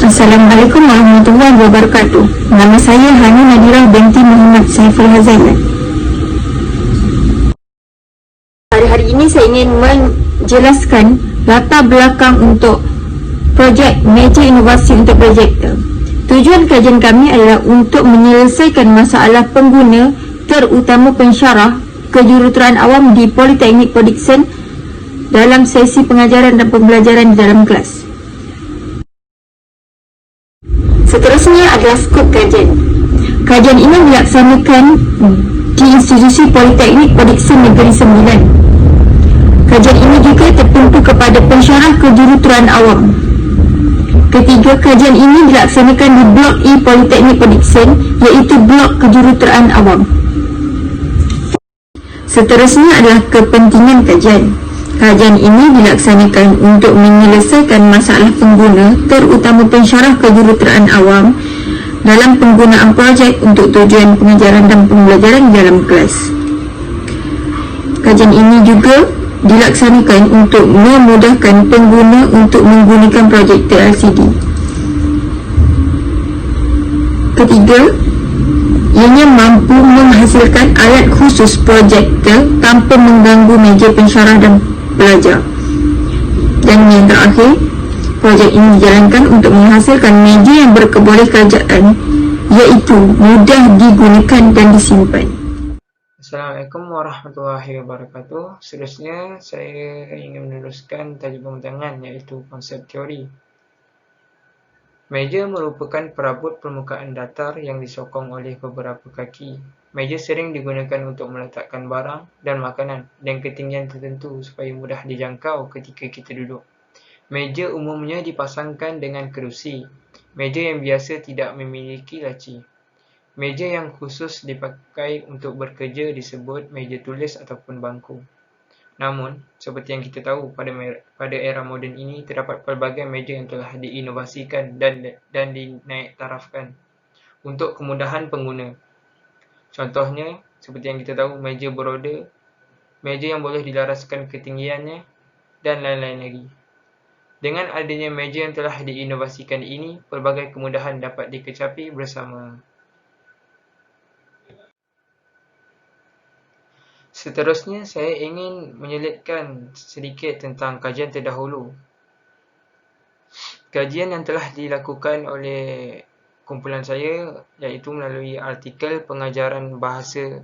Assalamualaikum warahmatullahi wabarakatuh. Nama saya Hani Nadirah binti Muhammad Saiful Hazalat. Hari ini saya ingin menjelaskan latar belakang untuk projek Meja Inovasi untuk Projektor. Tujuan kajian kami adalah untuk menyelesaikan masalah pengguna, terutama pensyarah kejuruteraan awam di Politeknik Port Dickson dalam sesi pengajaran dan pembelajaran di dalam kelas. Seterusnya adalah skop kajian. Kajian ini dilaksanakan di institusi Politeknik Port Dickson Negeri Sembilan. Kajian ini juga tertumpu kepada pensyarah kejuruteraan awam. Ketiga, kajian ini dilaksanakan di Blok E Politeknik Port Dickson, iaitu Blok Kejuruteraan Awam. Seterusnya adalah kepentingan kajian. Kajian ini dilaksanakan untuk menyelesaikan masalah pengguna, terutama pensyarah kejuruteraan awam dalam penggunaan projek untuk tujuan pengajaran dan pembelajaran di dalam kelas. Kajian ini juga dilaksanakan untuk memudahkan pengguna untuk menggunakan projektor LCD. Ketiga, ianya mampu menghasilkan alat khusus projektor tanpa mengganggu meja pensyarah dan pelajar. Dan yang terakhir, projek ini dijalankan untuk menghasilkan meja yang berkeboleh kerajaan, iaitu mudah digunakan dan disimpan. Assalamualaikum warahmatullahi wabarakatuh. Seterusnya saya ingin meneruskan tajuk pembentangan, iaitu konsep teori. Meja merupakan perabot permukaan datar yang disokong oleh beberapa kaki. Meja sering digunakan untuk meletakkan barang dan makanan dan ketinggian tertentu supaya mudah dijangkau ketika kita duduk. Meja umumnya dipasangkan dengan kerusi. Meja yang biasa tidak memiliki laci. Meja yang khusus dipakai untuk bekerja disebut meja tulis ataupun bangku. Namun, seperti yang kita tahu, pada era moden ini terdapat pelbagai meja yang telah diinovasikan dan dinaiktarafkan untuk kemudahan pengguna. Contohnya, seperti yang kita tahu, meja beroda, meja yang boleh dilaraskan ketinggiannya, dan lain-lain lagi. Dengan adanya meja yang telah diinovasikan ini, pelbagai kemudahan dapat dikecapi bersama. Seterusnya, saya ingin menyelitkan sedikit tentang kajian terdahulu. Kajian yang telah dilakukan oleh kumpulan saya, iaitu melalui artikel pengajaran bahasa,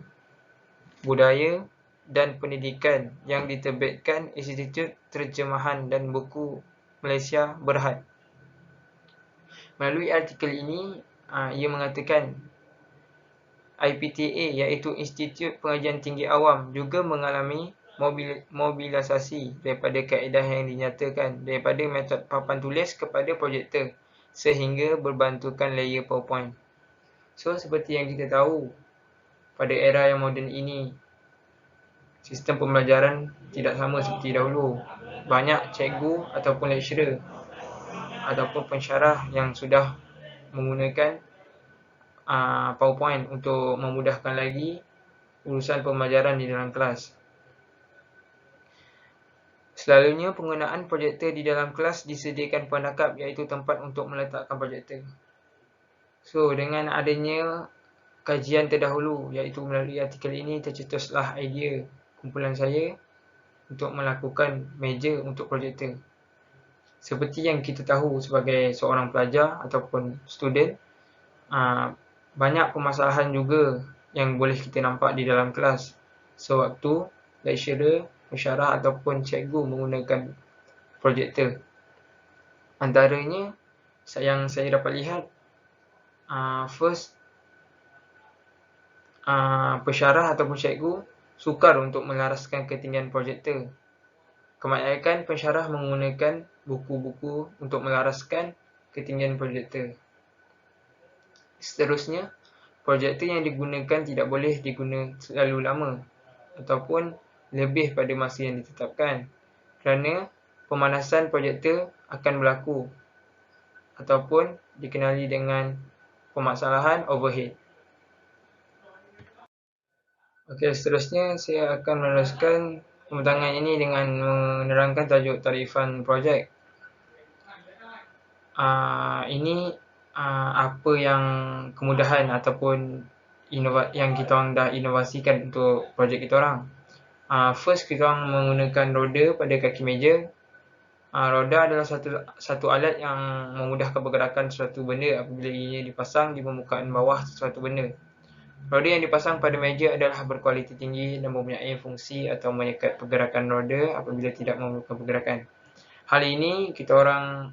budaya dan pendidikan yang diterbitkan Institut Terjemahan dan Buku Malaysia Berhad. Melalui artikel ini, ia mengatakan IPTA, iaitu Institut Pengajian Tinggi Awam, juga mengalami mobilisasi daripada kaedah yang dinyatakan daripada metod papan tulis kepada projektor sehingga berbantukan layer PowerPoint. So, seperti yang kita tahu, pada era yang moden ini, sistem pembelajaran tidak sama seperti dahulu. Banyak cikgu ataupun lecturer ataupun pensyarah yang sudah menggunakan PowerPoint untuk memudahkan lagi urusan pembelajaran di dalam kelas. Selalunya penggunaan projektor di dalam kelas disediakan penangkap, iaitu tempat untuk meletakkan projektor. So, dengan adanya kajian terdahulu, iaitu melalui artikel ini, tercetuslah idea kumpulan saya untuk melakukan meja untuk projektor. Seperti yang kita tahu sebagai seorang pelajar ataupun student, banyak permasalahan juga yang boleh kita nampak di dalam kelas sewaktu lecturer, pensyarah ataupun cikgu menggunakan projektor. Antaranya yang saya dapat lihat, pensyarah ataupun cikgu sukar untuk melaraskan ketinggian projektor. Kebanyakan pensyarah menggunakan buku-buku untuk melaraskan ketinggian projektor. Seterusnya, projektor yang digunakan tidak boleh digunakan terlalu lama ataupun lebih pada masa yang ditetapkan, kerana pemanasan projektor akan berlaku ataupun dikenali dengan permasalahan overheat. Okey, seterusnya saya akan meneruskan pembentangan ini dengan menerangkan tajuk tarifan projek. ini apa yang kemudahan ataupun yang kita orang dah inovasikan untuk projek kita orang. First, kita orang menggunakan roda pada kaki meja. Roda adalah satu alat yang memudahkan pergerakan suatu benda apabila ia dipasang di permukaan bawah suatu benda. Roda yang dipasang pada meja adalah berkualiti tinggi dan mempunyai fungsi atau menyekat pergerakan roda apabila tidak memerlukan pergerakan. Hal ini kita orang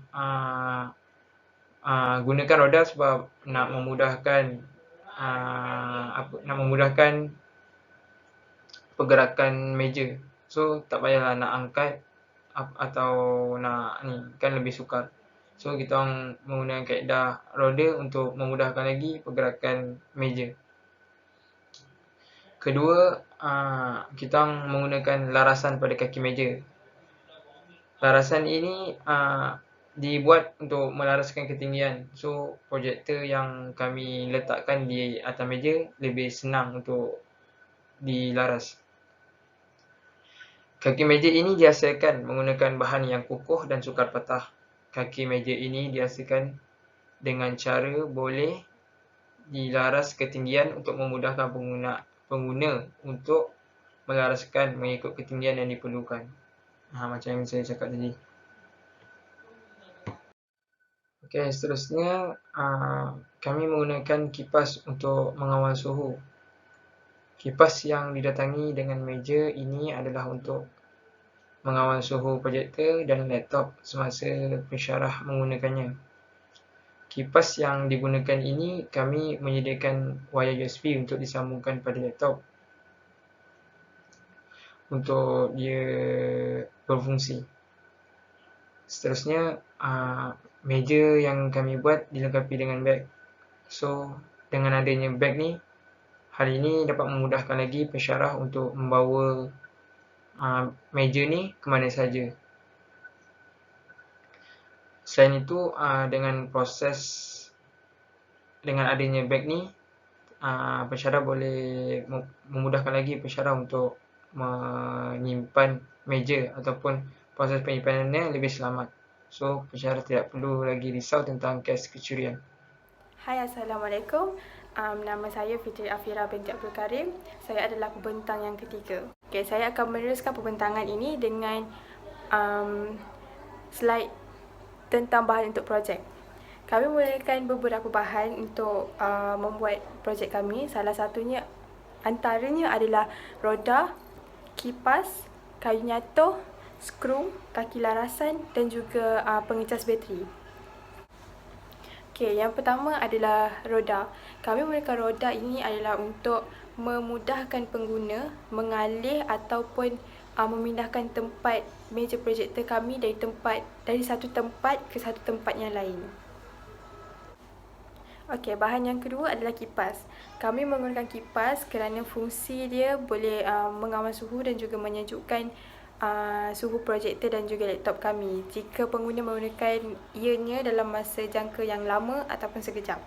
gunakan roda sebab nak memudahkan pergerakan meja. So tak payahlah nak angkat atau nak ni, kan lebih sukar. So kita orang menggunakan kaedah roda untuk memudahkan lagi pergerakan meja. Kedua, kita orang menggunakan larasan pada kaki meja. Larasan ini dibuat untuk melaraskan ketinggian. So projektor yang kami letakkan di atas meja lebih senang untuk dilaras. Kaki meja ini dihasilkan menggunakan bahan yang kukuh dan sukar patah. Kaki meja ini dihasilkan dengan cara boleh dilaras ketinggian untuk memudahkan pengguna untuk melaraskan mengikut ketinggian yang diperlukan. Macam yang saya cakap tadi. Okey, seterusnya kami menggunakan kipas untuk mengawal suhu. Kipas yang didatangi dengan meja ini adalah untuk mengawal suhu projektor dan laptop semasa pensyarah menggunakannya. Kipas yang digunakan ini kami menyediakan wayar USB untuk disambungkan pada laptop untuk dia berfungsi. Seterusnya, meja yang kami buat dilengkapi dengan beg. So, dengan adanya beg ni, hal ini dapat memudahkan lagi pensyarah untuk membawa meja ni ke mana saja. Selain itu, dengan adanya beg ni, pensyarah boleh memudahkan lagi pensyarah untuk menyimpan meja ataupun proses penyimpanannya lebih selamat. So, pensyarah tidak perlu lagi risau tentang kes kecurian. Hai, Assalamualaikum. Nama saya Fitri Afira binti Abdul Karim. Saya adalah pembentang yang ketiga. Okay, saya akan meneruskan pembentangan ini dengan slide tentang bahan untuk projek. Kami menggunakan beberapa bahan untuk membuat projek kami. Salah satunya antaranya adalah roda, kipas, kayu nyatuh, skru, kaki larasan dan juga pengecas bateri. Okey, yang pertama adalah roda. Kami menggunakan roda ini adalah untuk memudahkan pengguna mengalih ataupun memindahkan tempat meja projektor kami dari satu tempat ke satu tempat yang lain. Okey, bahan yang kedua adalah kipas. Kami menggunakan kipas kerana fungsi dia boleh mengawal suhu dan juga menyejukkan suhu projektor dan juga laptop kami jika pengguna menggunakan ianya dalam masa jangka yang lama ataupun sekejap.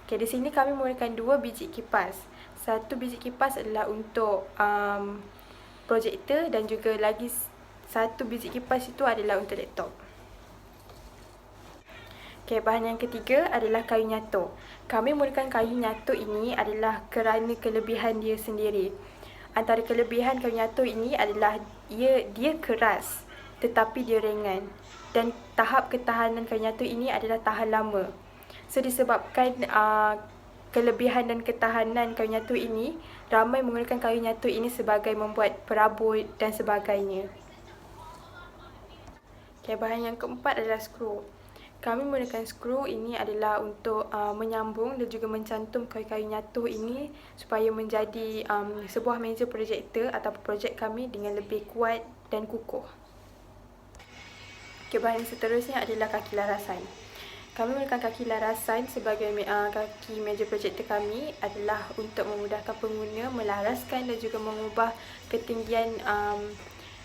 Okay, di sini kami menggunakan 2 biji kipas. Satu biji kipas adalah untuk projektor dan juga lagi satu biji kipas itu adalah untuk laptop. Okay, bahan yang ketiga adalah kayu nyatuh. Kami menggunakan kayu nyatuh ini adalah kerana kelebihan dia sendiri. Antara kelebihan kayu nyatuh ini adalah dia keras tetapi dia ringan dan tahap ketahanan kayu nyatuh ini adalah tahan lama. So disebabkan kelebihan dan ketahanan kayu nyatuh ini, ramai menggunakan kayu nyatuh ini sebagai membuat perabot dan sebagainya. Okay, bahan yang keempat adalah skru. Kami menggunakan skru ini adalah untuk menyambung dan juga mencantum kayu-kayu nyatuh ini supaya menjadi sebuah meja projektor atau projek kami dengan lebih kuat dan kukuh. Okay, bahan seterusnya adalah kaki larasan. Kami menggunakan kaki larasan sebagai kaki meja projektor kami adalah untuk memudahkan pengguna melaraskan dan juga mengubah ketinggian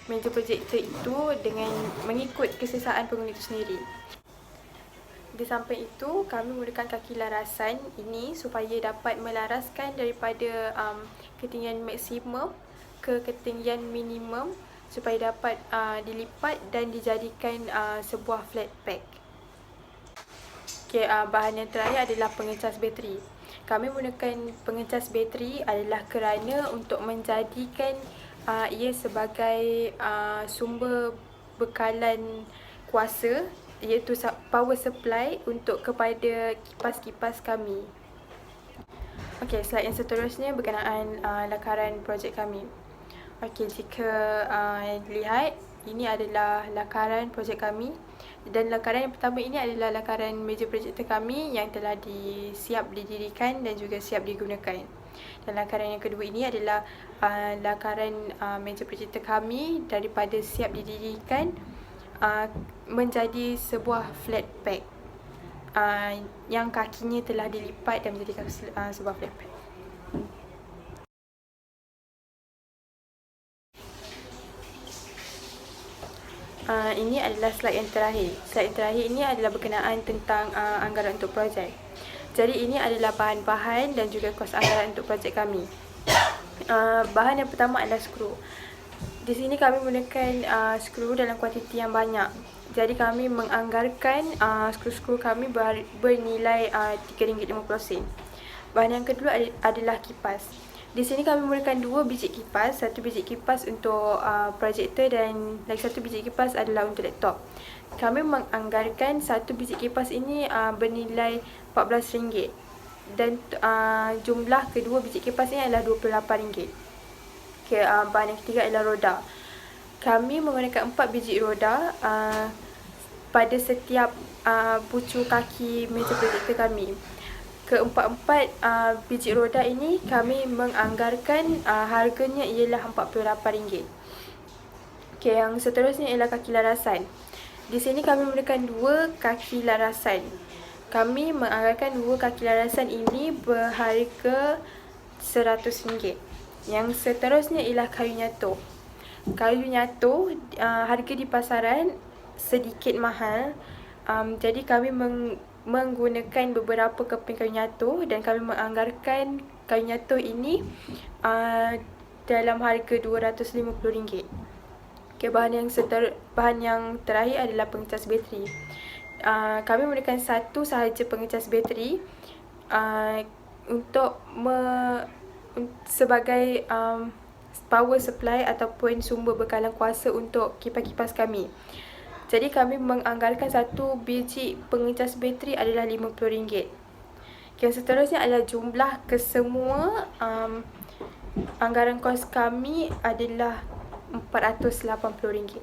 meja projektor itu dengan mengikut keselesaan pengguna itu sendiri. Di samping itu, kami menggunakan kaki larasan ini supaya dapat melaraskan daripada ketinggian maksimum ke ketinggian minimum supaya dapat dilipat dan dijadikan sebuah flat pack. Okay, bahan yang terakhir adalah pengecas bateri. Kami menggunakan pengecas bateri adalah kerana untuk menjadikan ia sebagai sumber bekalan kuasa, iaitu power supply untuk kepada kipas-kipas kami. Okey, slide yang seterusnya berkenaan lakaran projek kami. Okey, jika dilihat, ini adalah lakaran projek kami. Dan lakaran yang pertama ini adalah lakaran meja projektor kami yang telah siap didirikan dan juga siap digunakan. Dan lakaran yang kedua ini adalah lakaran meja projektor kami daripada siap didirikan menjadi sebuah flat pack yang kakinya telah dilipat dan menjadi sebuah flat pack. Ini adalah slide yang terakhir. Slide yang terakhir ini adalah berkenaan tentang anggaran untuk projek. Jadi ini adalah bahan-bahan dan juga kos anggaran untuk projek kami. Bahan yang pertama adalah skru. Di sini kami menggunakan skru dalam kuantiti yang banyak. Jadi kami menganggarkan skru-skru kami bernilai RM3.50. Bahan yang kedua adalah kipas. Di sini kami menggunakan 2 biji kipas, 1 biji kipas untuk projektor dan lagi 1 biji kipas adalah untuk laptop. Kami menganggarkan 1 biji kipas ini bernilai RM14 dan jumlah kedua biji kipas ini adalah RM28. Okay, bahan yang ketiga adalah roda. Kami menggunakan 4 biji roda pada setiap pucuk kaki meja projektor kami. Keempat-empat biji roda ini kami menganggarkan harganya ialah RM48. Okay, yang seterusnya ialah kaki larasan. Di sini kami menggunakan 2 kaki larasan. Kami menganggarkan 2 kaki larasan ini berharga RM100. Yang seterusnya ialah kayu nyatu. Kayu nyatu harga di pasaran sedikit mahal. Jadi kami menggunakan beberapa keping kayu nyatu dan kami menganggarkan kayu nyatu ini dalam harga RM250. Okay, bahan yang terakhir adalah pengecas bateri. Kami menggunakan 1 sahaja pengecas bateri untuk sebagai power supply ataupun sumber bekalan kuasa untuk kipas-kipas kami. Jadi kami menganggarkan 1 biji pengecas bateri adalah RM50. Yang seterusnya adalah jumlah kesemua anggaran kos kami adalah RM480.